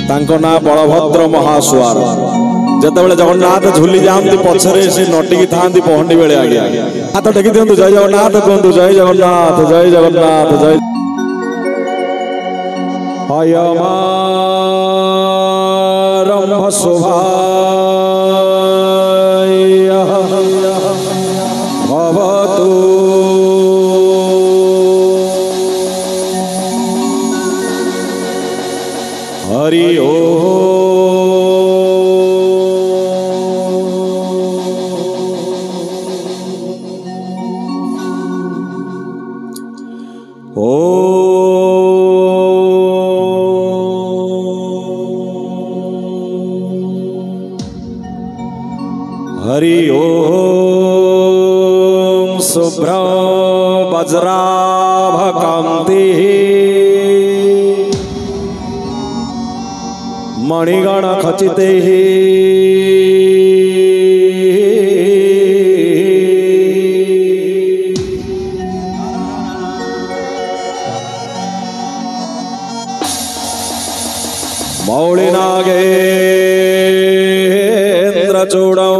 तांको ना बलभद्र महासुआर जतबेले जगन्नाथ झुली जाती पछरे से नटिकी था पहंडी बेले आगे हाथ टेकी दिंतु जय जगन्नाथ कहतु जय जगन्नाथ जय जगन्नाथ जय अयमारंभ शोभा भवतु हरि ओम हरि ओम शुभ्र वज्राभकान्ति मणिगण खचिते मौलिनागेन्द्र चूड़ौ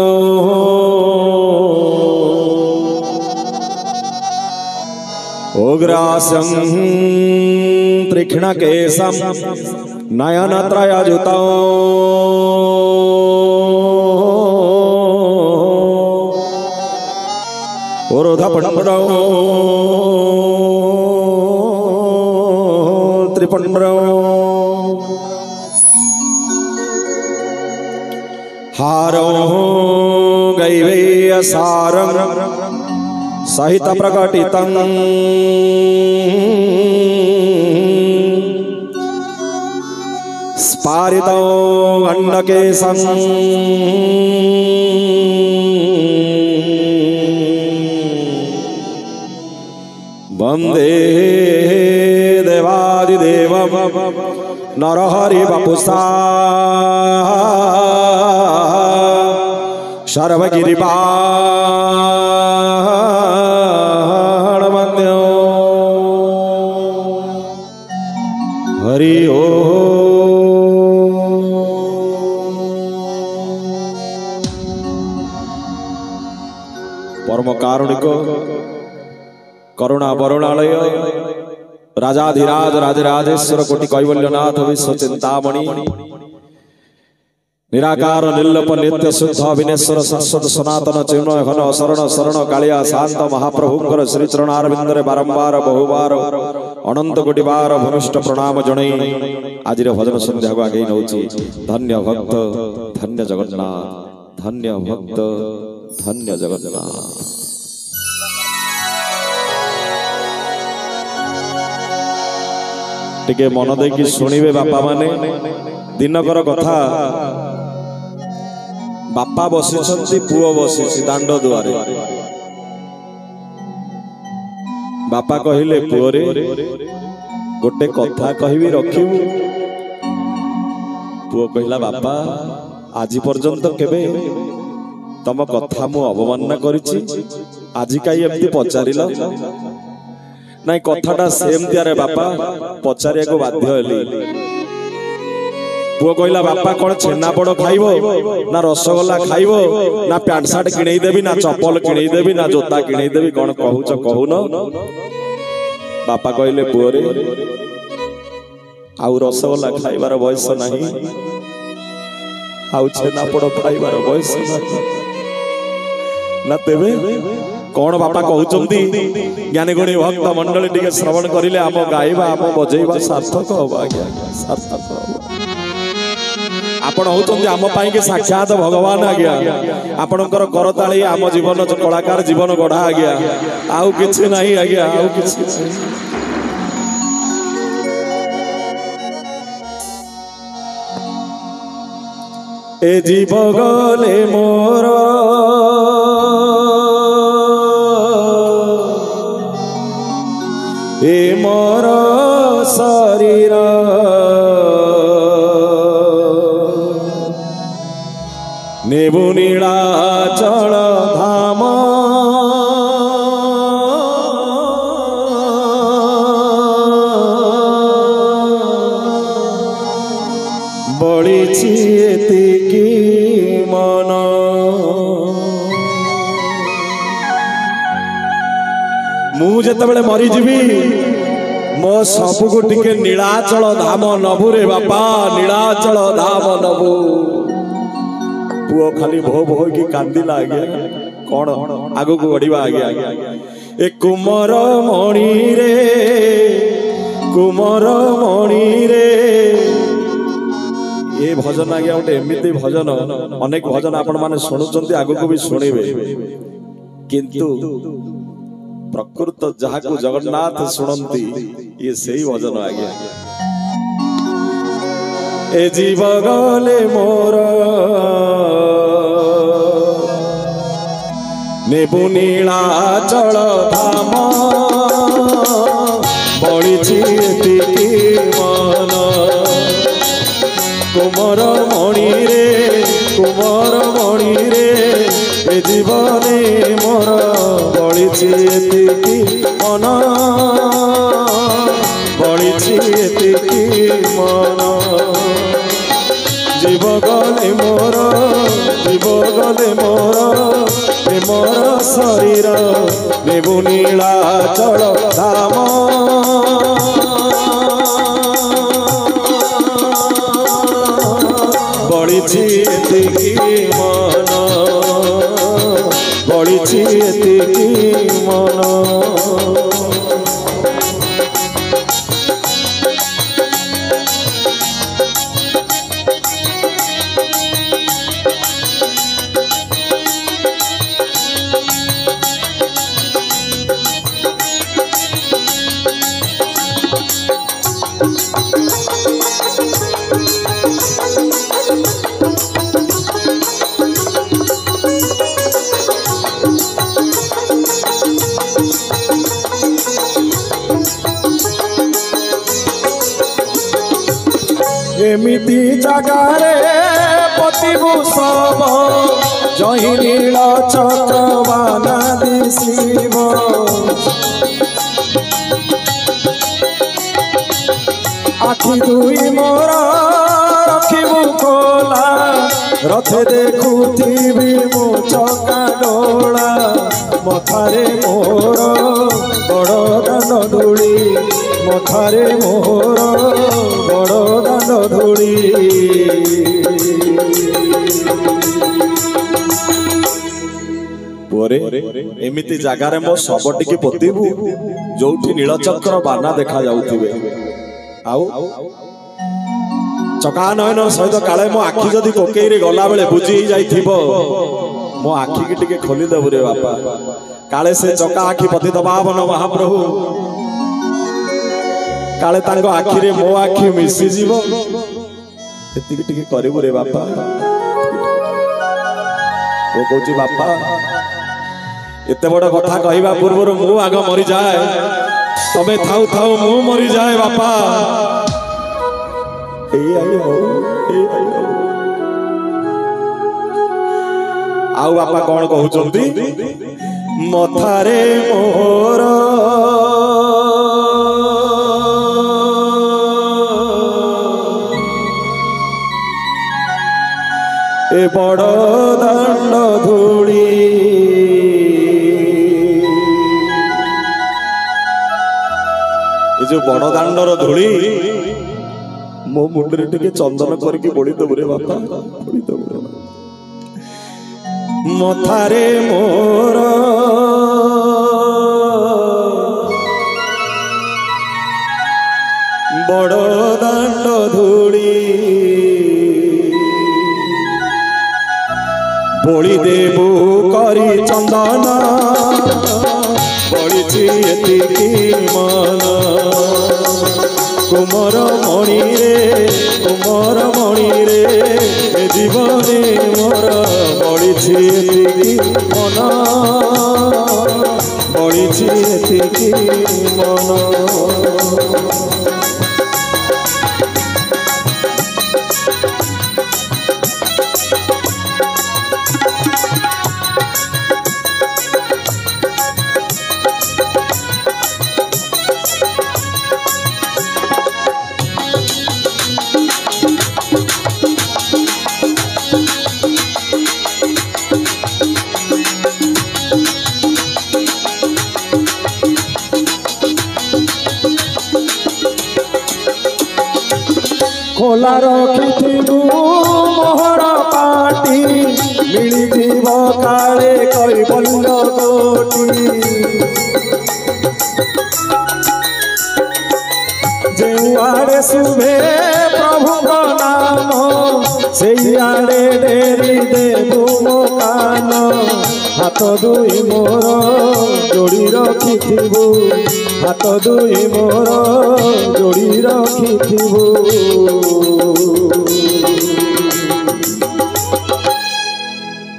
उग्रासं त्रिक्षणकेशं नयनत्रययुतौ ऊर्ध्वपुण्ड्रौ त्रिपुण्ड्रौ हारौ गैवेयसारं सहित प्रकटितं स्पारितो गण्डकेशं वन्दे देवादिदेवं नरहरि वपुषा सर्वगिरिबाणवन्द्यो हरि ओम परम कारुणिक करुणा वरुणालय राजाधिराज राजराजेश्वर कोटि कैवल्यनाथ विश्व चिंतामणि निराकार निर्लोप नित्य शुद्ध अविनेश्वर शाश्वत सनातन चिन्मय घन शरण शरण कालिया शांत महाप्रभुंकर श्री चरणारविंदरे बारंबार बहुबार अनंत कोटि बार भूमिष्ठ प्रणाम जणई आज भजन संध्या को आगे नौची धन्य भक्त धन्य जगन्नाथ धन्य भक्त धन्य जगन्नाथ। टिके मन देकी शुणिबे बापा माने दिनकर कथा बापा बसी पुओ बसी दांड दुआरे बापा कहिले पुओरे गोटे कथा कहबी रखिबु पुओ कहला बापा आज पर्यंत केबे तम कथा मु अवमानना करिछि आज काई एमती पचारिल नाई कथाटा सेमती रे बापा पचारिया को बाध्य हेली पुओ कहला बापा कौन छेनापोड़ खाइबो ना रसगोल्ला खाइबो ना पैंट शर्ट किणई देबी ना चप्पल किणई देबी ना जोता किणई देबी कौन कहूच कहून बापा कहले पुओ रे आउ रसगोल्ला खाइबार बयस नाही आउ छेनापोड़ खाइबार बयस नाही ना तेबे कौन बापा कहउचंती ज्ञानी गुणी भक्त मंडली टिके श्रवण करिले आम गाइबा आम बजेइबा सार्थक होबा आज्ञा सार्थक होबा आपण होचंती आम पाई के साक्षात भगवान आज्ञा आपणकर करताली आम जीवन कलाकार जीवन गढ़ा आज्ञा आउ किछि नाही आज्ञा आउ किछि ए जीव गले मोर ए मोर शरीर नेबु नीलाचल धाम बलिछि एतिकी मन मु जेतेबेले मरी जीवी मो सबको टिके नीलाचल धाम नभु रे बापा नीलाचल धाम नभु पुओ खाली भो भो की कांदिला आगे कौन आगो को गड़ीबा आगे ए कुमार मणि रे ये भजन आगे गोटे एमती भजन अनेक भजन आपण माने शुणुचंती आगो को भी सुनिबे किंतु प्रकृत जहा को जगन्नाथ सुनंती ये सही भजन आगे ए जीव गले मोर नेबु नीलाचल धाम बलिछि एतिकी मन कुमार मणि रे ए जीवने मोर बलिछि एतिकी मन बलिछि एतिकी मन जीव गले मोर मोर शरीर नेबु नीलाचल धाम बलिछि एतिकी मन बलिछि एतिकी मन एमिति जगारे पतिबु सब जहि नील चक्रवाना दिशिब आखि दुई मोर रखिबु खोला रथे देखुथिबि मु चका डोला मथारे मोर बड़ दान धूली मथारे मोर बड़ दान धूली पोरे एमिति जागारे मो सबटी की पोतीबु जोठी नीलचक्र बाना देखा जाउथिबे आउ चका नयन सहित काले मो आखि जदी कोकेई रे गला बेले बुझी जाइथिबो मो आखि की टिके खोली देबु रे बापा काले से चका आखि पति दबावन महाप्रभु काले तांको आखि रे मो आखि मिसी जीवो एति टिके करबु रे बापा ओ कहूची बापा एते बड़ कथा कहबा पूर्व मु आग मरी जाए तबे थाउ थाउ मु मरी जाए बापा आउ बापा कौन कहउचंती मथारे मोर ए बड़ दांड धूली जो बड़ दांडर धूली मो मुंडरे टिके चंदन करके बोली दबु रे बापा बोली दबु मथारे मोर बड़ दांड धूली बोली देबु करी चंदन बलिछि एतिकी मन कुमार मणि रे ए जीवने मोर बलिछि एतिकी मन बलिछि एतिकी मन खोला रखिथिबु मोहर पाटी मिलिथिब काले कैबल्य कोटी जेउआड़े शुभे प्रभु नाम से आड़े डेरी देबु मो कान हाथ दुई मोर जोड़ी रखिथिबु हाथ दुई मोर जोड़ी रखिथिबु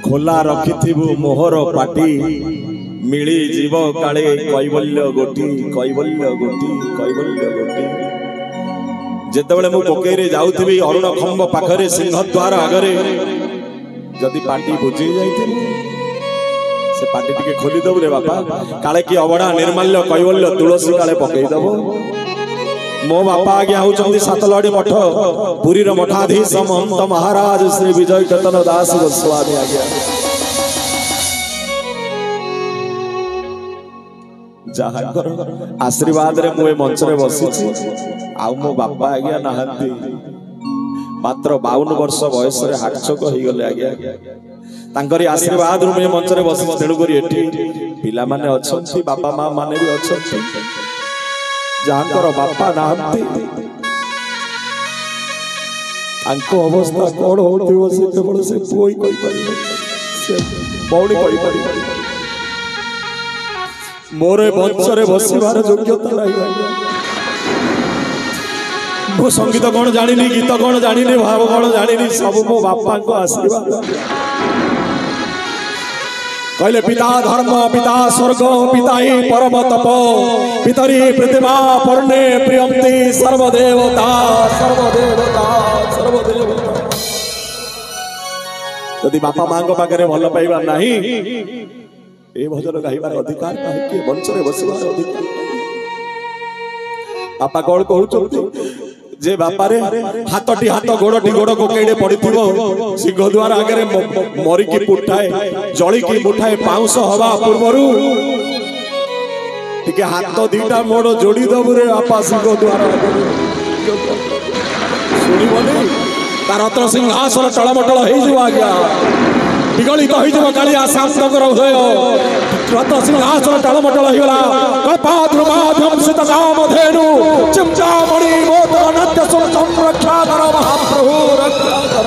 खोला रखिथिबु मोहर पाटी मिली जीव काले कैबल्य गोटी कैबल्य गोटी कैबल्य गोटी जेतेबेले मु पोकेरे जाउथिबी अरुण खंब पाखरे सिंह द्वार आगरे जदि पाटी बुझी जाइथिबी से पाटी टिके खोली दबु रे बापा काले की अवड़ा निर्माल्य कैबल्य तुलसी काले पकई दबो मो बापा आज्ञा होचंदी सातलड़ी मठ पुरी रो मठाधीश महंत महाराज श्री विजय केतन दास गोस्वामी आज्ञा जहाकर आशीर्वाद रे मुए मंच रे बसिछि आउ मो बापा आज्ञा नहांती मात्र 52 वर्ष बयस रे हाटचक होई गले आज्ञा तांकरी आशीर्वाद रे मुए मंच रे बसिछि तेणु करी एठी पिला माने अछंती बापा मां माने भी अछंती जहाकर बापा नहांती तांको अवस्था कोन होतिबो से केवल से कोई कोई परिबो से बौणी कोई परिबो मोरे बंचरे बसिबार योग्यता नहीं मो संगीत कौन जानी गीत कौन जानी भाव कौन जानी सब मो बापा को आशीर्वाद कहले पिता धर्म पिता स्वर्ग पिता ही परम तप पितरी प्रतिभा पर्णे प्रियंती सर्वदेवता सर्वदेवता सर्वदेवता यदि बापा मां को पाखरे भल पाइबा नहीं ए भजन गाइबार अधिकार नाही के मंचरे बसिबार अधिकार बापा कौन कहउचंती जे बापा रे हाथटी हाथ गोड़टी गोड़ कोकेडे पड़िथिबो सिंह द्वार आगे मरी की पुठाए जळी की मुठाए पाउस हवा पूर्वरु टिके हाथ दीटा मोड़ जोड़ी दबु रे बापा सिंह द्वार सुनिबनी तार रत्न सिंहासन टळमटळ हेइ जो आज्ञा विगलित हो कालिया शांतर हृदय रत्न सिंहासन टलमटल होगा कल्पाध्रुमाध्यम सित नाम धेनु चिंतामणि मोदक नत्य सुन रक्षा कर महाप्रभु रक्षा कर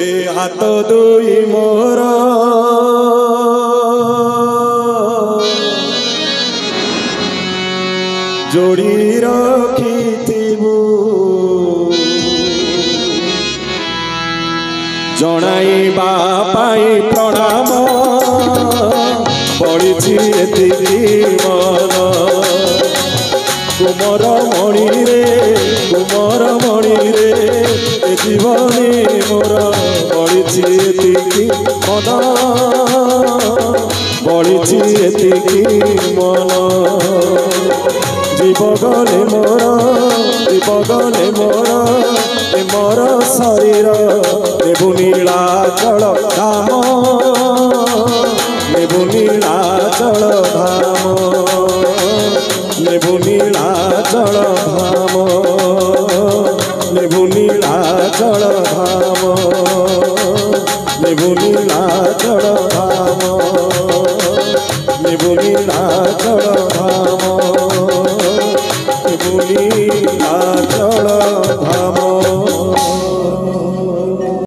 ए हाथ दुई मोर जोड़ी रखिथिबु जणाइबा पाई प्रणाम पड़िछि एतिकी मन कुमर मणि रे ए जीवनी मोर पड़िछि एतिकी मन पड़िछि एतिकी मन जीव गले मोर ए मोर शरीर नेबु नीलाचल धाम नेबु नीलाचल धाम नेबु नीलाचल धाम नेबु नीलाचल धाम नेबु नीलाचल धाम नेबु नीलाचल धाम नेबु नीलाचल धाम।